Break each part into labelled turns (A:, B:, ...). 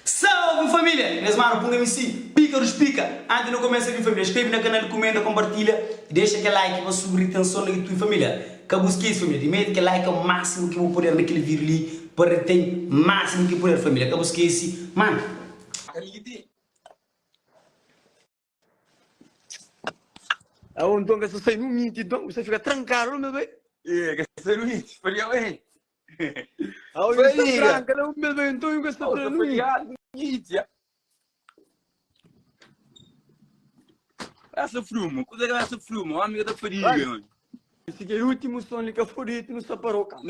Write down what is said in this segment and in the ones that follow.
A: Salve família! Nesse mano, punga MC, pica dos pica. Antes de não começar aqui família, inscreve no canal, comenta, compartilha e deixa aquele like para subir a tensão na tua família. Cabusque isso família, mete aquele like ao máximo que eu vou poder naquele vídeo ali para ter máximo que poder família. Cabusque isso, mano.
B: Aonde então que você sai no mito, então você fica trancado, meu bem?
C: É, que você não isso, faria bem.
B: Aonde você tranca, não, meu bem, então que você está no mito.
C: Essa fruma, coisa que essa fruma, uma amiga da farinha, mano.
B: Esse que é o último som que eu fui e não se parou, cara.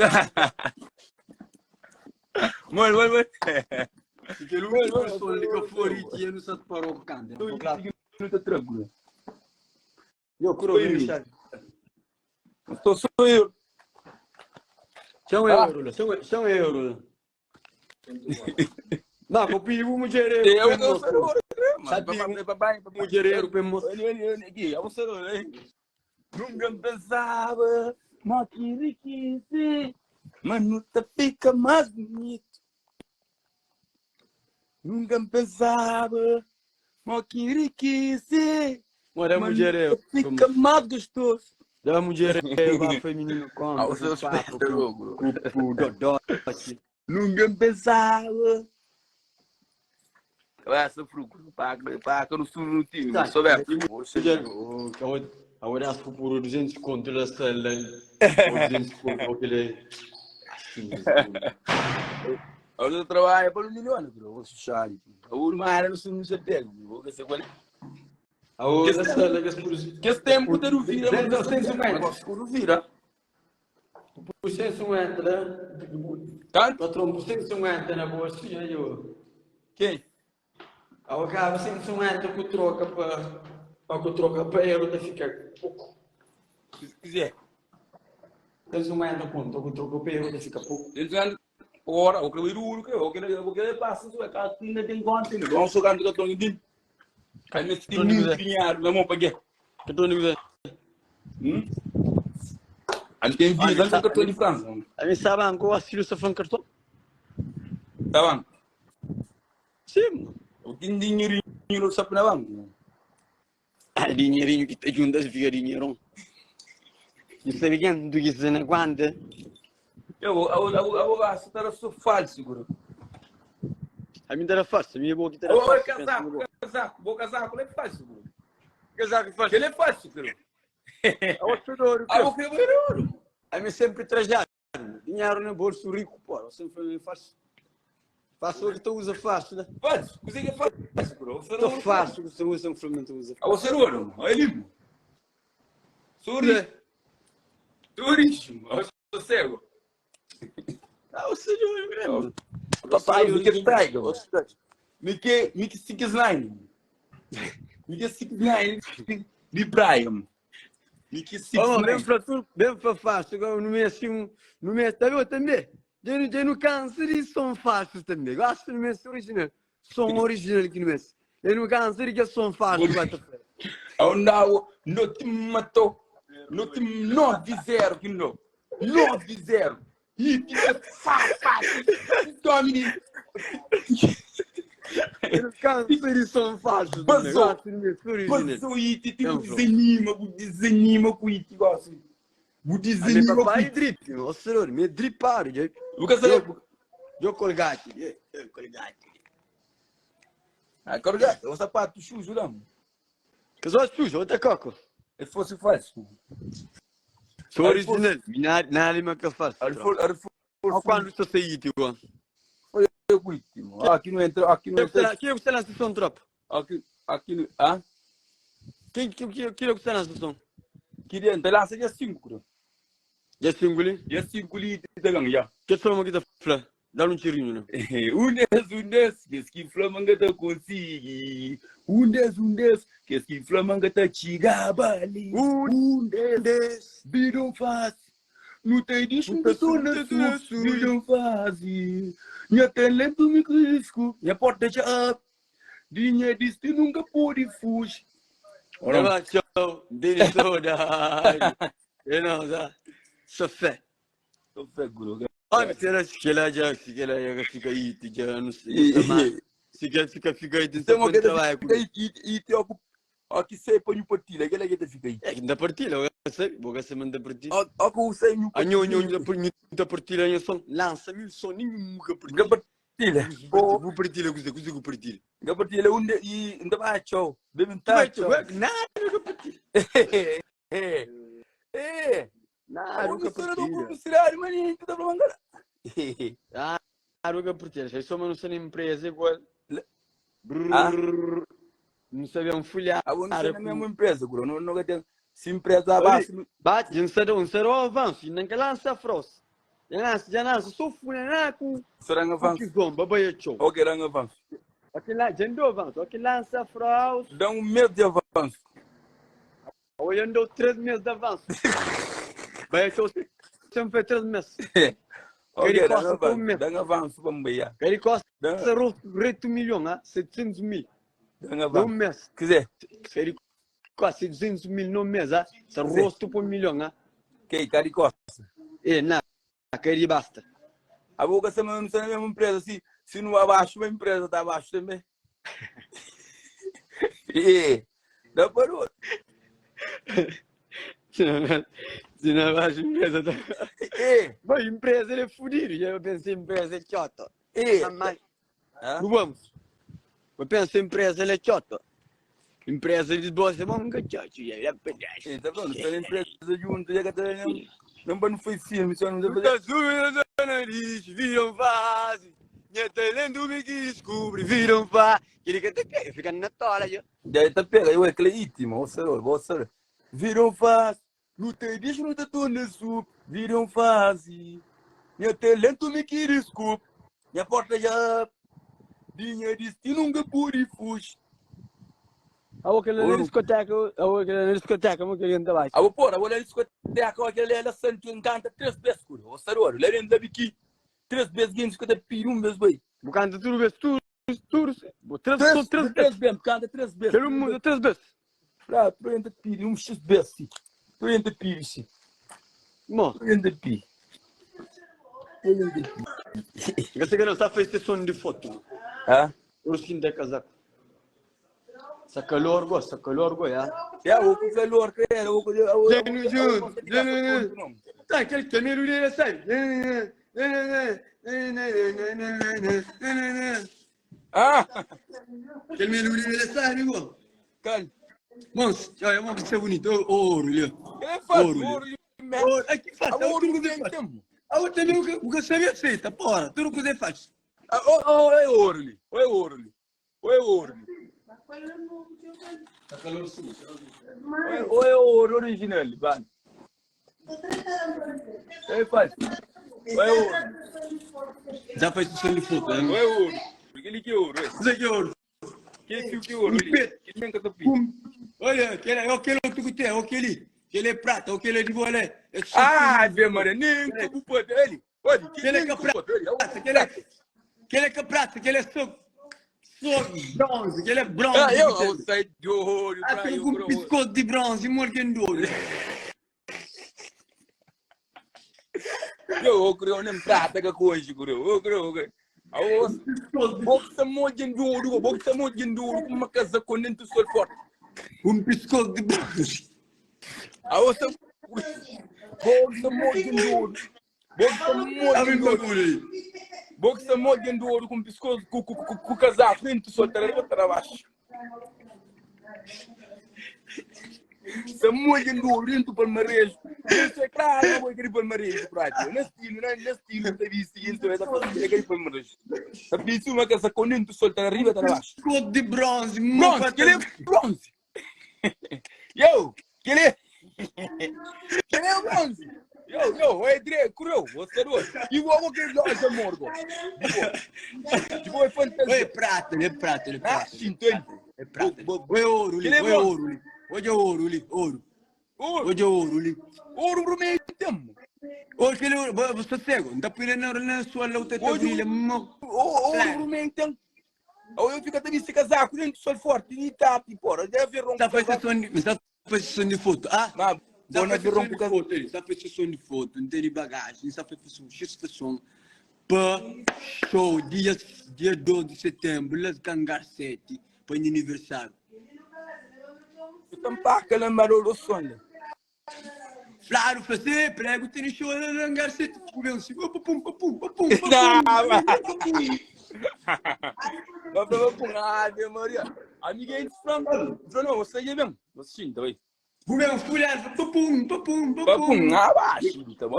C: Mano.
B: Esse que é o último som que eu fui e não se parou, cara.
C: Não tá tranquilo.
B: Eu curo o Michel.
C: Estou só eu.
B: São euros. Não, eu pedi um mulhereiro.
C: Eu não sei o que
B: Sabe,
C: papai,
B: mulhereiro para moço.
C: aqui, eu sei o que nunca pensava, mas que mas nunca fica mais bonito. Nunca pensava, mas que
B: Olha, mulhereiro.
C: fica mais gostoso.
B: Da mulhereiro, vai feminino com
C: Ah, o seu
B: papo,
C: espectro,
B: com dodote.
C: nunca pensava. Essa fruta, paga no sul no time,
B: Tá,
C: souber.
B: Agora acho que por 200 conto da cela, por 200 conto aquele.
C: Eu trabalho para 1 milhão, bro. Vou chuchar. Eu vou mais no sul no setembro. Vou ver se eu vou.
B: Agora a cela que é por
C: Que esse tempo ter o vira, mas eu sei
B: se vai.
C: por o vira.
B: Por 150, né?
C: Tanto?
B: Patrão, por 150 na boa, sim, aí eu.
C: Quem?
B: Ao cabo, 150 que troca para euro, da fica pouco.
C: Se quiser.
B: 150 conto, que troca para euro, da fica pouco.
C: Eles ora, o que eu iru, o que ele passa, tu é que a tinha tem quanto, né? Vamos jogar no cartão de din. Aí me tem muito dinheiro, não vou pagar.
B: Que estou a dizer?
C: Ali tem vida, ali tem cartão de França.
B: A mim sabe que o Assírio se foi um cartão?
C: Tá bom?
B: Sim.
C: O que tem dinheirinho no sapo na banca.
B: Ah, dinheirinho que te juntas fica dinheiro. E sabe quem tu quis dizer quando?
C: Eu vou gastar só falso, bro.
B: A mim era fácil, a minha boca era
C: Eu vou
B: fácil.
C: vou casar, ele é fácil, bro.
B: Casaco fácil.
C: Ele é fácil, bro.
B: A outro douro.
C: Ah, o que é ouro?
B: A mim sempre trajado. Dinheiro no bolso rico, pô. Eu sempre foi fácil. Fácil o que tu usa fácil, né?
C: Fácil, coisa que é fácil, bro.
B: Tô fácil que tu usa um fermento usa.
C: Ah, você é ouro, é limpo. Suri. Turismo, eu sou cego.
B: Ah, o senhor mesmo.
C: Papai, o que pega? Me que 6 9. Me que 6 9 de Brian. Me que 6
B: Oh,
C: 9.
B: mesmo para fácil, agora no mês assim, no mês também. Já no câncer e são fáceis também. Gosto no mês original. São original aqui no mês. E no câncer que são fáceis, quarta-feira.
C: Não te matou. Não te não dizer que não. Não dizer. E que é fácil. Tome.
B: No câncer e são fáceis também. Gosto no mês original.
C: Passou e te desanima com isso, gosto. O
B: A
C: desanima
B: meu
C: com
B: papai é
C: isso.
B: drip, o senhor, me driparam.
C: O que você
B: Eu colgate. Colgate.
C: Ah, carregado, o sapato sujo, não.
B: Que só sujo, outra coco.
C: Se fosse fácil.
B: Sou original. Na lima que eu faço. Quando você sair, tio?
C: Eu cuido. Aqui não entra.
B: Quem é que você na sessão, tropa?
C: Aqui não. Ah?
B: Quem é que você na sessão?
C: Queria entrar lá, seria 5.
B: Já singuli?
C: Já 5 litros de ganho, já.
B: Que só uma que tá flá? Dá um tirinho, né?
C: Qu'est-ce qu'il flamanga te consigue? Qu'est-ce qu'il flamanga te chigabali? Bidon faz. Não tem disso que sou na sua, bidon faz. Minha talento me risco, minha porta já up. Dinha disse nunca pode fugir.
B: Olha, tchau. Dele toda. Eu não, já. Só fé.
C: Só fé, guru.
B: Olha, será que ela já fica aí, já não sei. Fica aí,
C: Tem uma que fica aí e te ocupa. Aqui sei põe o partilha, aquele que fica aí.
B: É que da partilha, vou ser manda partilha.
C: Aqui o sei o
B: Anho da partilha, eu só lança-me o som nunca partilha.
C: partilha.
B: Vou partilha, consigo partilha.
C: Ga partilha onde e ainda vai tchau. Bebem
B: Vai,
C: tchau.
B: nada que partilha. Nada que partilha.
C: Misturado, maninho, tu tá falando agora.
B: Nada que partilha. Vocês só não são empresa igual. Não sabia folhar.
C: Agora não sei na mesma empresa, bro. Não tem. Se empresa abaixo.
B: Bate, não sei o avanço. Não que lança frost. Já lança, só folha com.
C: Será um avanço?
B: Que gomba, vai tchau.
C: Ok, dá um avanço.
B: Aquele lá, já andou avanço. Aquele lança frost.
C: Dá um mês de avanço.
B: Hoje andou 3 meses de avanço. Vai tchau, sempre 3 meses.
C: Ok, dá um avanço, vamos ver.
B: Ele custa 8 milhões, 700 mil. No mês.
C: Quiser.
B: Ele custa 200 mil no mês, se rosto por milhão.
C: Que cari costa.
B: Não, aquele basta.
C: A boca você não sei na mesma empresa, se não abaixo, a empresa está abaixo também. Dá para o outro.
B: Se não abaixo, a empresa está. Mas a empresa é fodida, eu pensei empresa é chata. Mas, vamos. Eu penso empresa é chata. Empresa de boa semana nunca chata.
C: Tá vendo? Se a empresa junto, já que não foi firme, só não deve
B: fazer. Muitas dúvidas no nariz, viram vazio. Minha talento me descobre, viram vazio. Ele quer te pegar, fica na tola.
C: Já tá pega, eu é aquele íntimo, você. Viram vazio. Lutei, deixa no tatu na sup, viram vazio. Minha talento me descobre. Minha porta já. Dinha destino nunca pude fugir.
B: Aquela discoteca, como que ele anda lá?
C: Aquela discoteca, aquela é 180, 3 vezes, cura. O saror, ele ainda aqui 3 vezes que discoteca pirum mesmo bem.
B: Bocanda tudo vezes, tudo. 3
C: vezes, canta 3 vezes.
B: Quero mundo 3 vezes.
C: Pra, tu ainda pirum X vezes. Tu ainda pirum, sim.
B: Mo.
C: Tu ainda pirum.
B: Você que não está fazendo som de foto. O skin de casaco. Sa calor go, ya.
C: O calor que era, o
B: Tá, aquele caminho dele sai. Aquele menino dele sai, amigo.
C: Calma.
B: Moço, olha, vamos ser bonito. Ouro, ali.
C: É fácil, ouro.
B: Aqui faz, ouro que você faz. A outra também o que você me aceita, porra. Tudo que você faz.
C: É ouro ali. É ouro ali. É ouro ali. É ouro original, vai. É fácil. É ouro.
B: Já faz som de foto, né?
C: É ouro. Aquele que é ouro.
B: Isso aqui é ouro.
C: Que é ouro.
B: Olha, aquele que tem, aquele é prata, aquele é de bolé.
C: Vê, mano, nem que pode ele. Olha,
B: aquele é prata, aquele é prata, aquele é bronze, aquele é bronze.
C: Eu saí de ouro.
B: Aquele com biscoito de bronze, morgen de ouro.
C: Eu creio nem prata que coisa, eu creio. Boxa morgen de ouro, com uma casa com dentro sol forte.
B: Biscoito de bronze.
C: Boxa morgen de ouro. Boxa morgen de ouro com biscoito, com casaco dentro sol para baixo. Se morgen de ouro dentro para marejo. Isso é claro, eu vou querer para marejo, prato. Neste da vista, isso é da fazer querer para marejo. A bicho uma casa com dentro sol para arriba para baixo.
B: Biscoito de bronze,
C: aquele é bronze. Aquele é bronze. É direito, curou, você não. E vou querer dar essa morgo. Tipo, é fantasia.
B: É prata.
C: Entende?
B: É prata. É ouro, Hoje é ouro, ouro. Hoje é ouro,
C: ouro pro meio tempo.
B: Hoje ele você cego, não tá pirando na sua luta de brilha,
C: ouro pro meio tempo. Eu fico até nesse casaco, dentro do sol forte, e tá, porra, deve ver um.
B: Tá fazendo som de foto,
C: Bona de rompo
B: foto, tá fazendo som de foto, não tem bagagem, tá fazendo som, para show dia 12 de setembro, Las Gangar 7, para o aniversário.
C: Então, pá, que lembrou do sonho.
B: Claro, você prego tem show Las Gangar 7, pum, pum, pum, pum,
C: Não, Ave Maria. Amiga, é frango. Não, você é mesmo. Você sim, tá aí.
B: Pum, fulano, pum, pum,
C: Papum, abaixo. Então,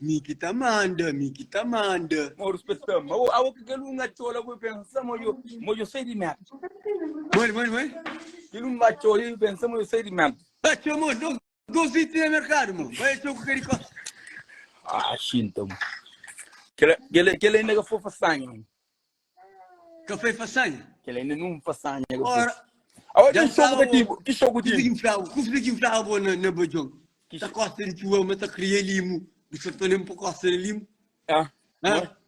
B: Miki tá manda.
C: Mo respeitamos. Awo que lunga chola vou pensar mojo sei de merda.
B: Mãe.
C: Que lunga chola pensa mojo sei de merda.
B: Ah, chamo, dois itens no mercado, mano. Vai ser o que ele gosta.
C: Ah, então. Que ele ainda foi façanha.
B: Café façanha.
C: Que ele ainda não façanha.
B: Ora,
C: Aonde show daqui? Que show daqui?
B: Consegui inflar na bajong. Tá costa de chuva, mas tá cria limo. Você tá nem por costa de limo.
C: Ah.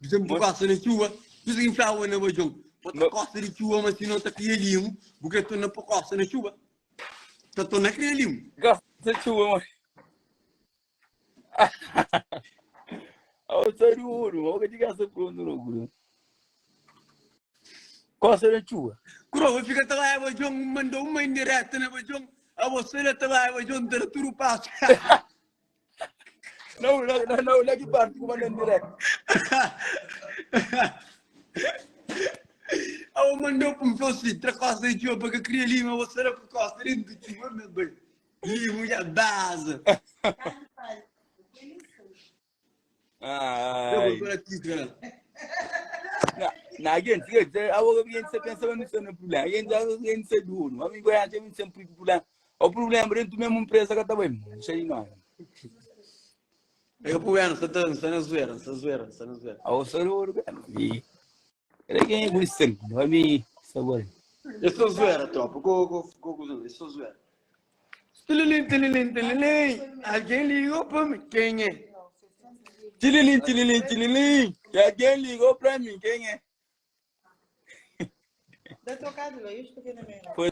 B: Você por costa de chuva. Consegui inflar na bajong. Tá costa de chuva, mas se não tá cria limo, porque tu não por costa de chuva. Tá na cria limo.
C: Gasta de chuva, mano. Eu sou de ouro, eu que gasta pronto no ouro. Costa de chuva.
B: Kuro, fica trabalhando bajong, mandou uma indireta na bajong. A você trabalha bajong, ter tudo passo.
C: Não, que parte comandante direto.
B: Eu mandou para um fosse, costa de chuva, porque cria limo, você era por costa de chuva, meu bem. Limo já base. Eu vou aqui, cara.
C: Na gente, você pensa no seu problema. A gente se duro. A minha a gente sempre problema. O problema é tu mesmo empresa que tá bem. Isso aí não.
B: Eu vou está na zoeira.
C: O senhor, e ele quem é isso? Vai me saber.
B: Eu sou zoeira, tropa. Eu sou zoeira. Tililim. Alguém ligou para mim. Quem é?
C: Tililim. Alguém ligou para mim. Quem é?
D: Dá tocado, velho. Isso porque não é mesmo.
C: Foi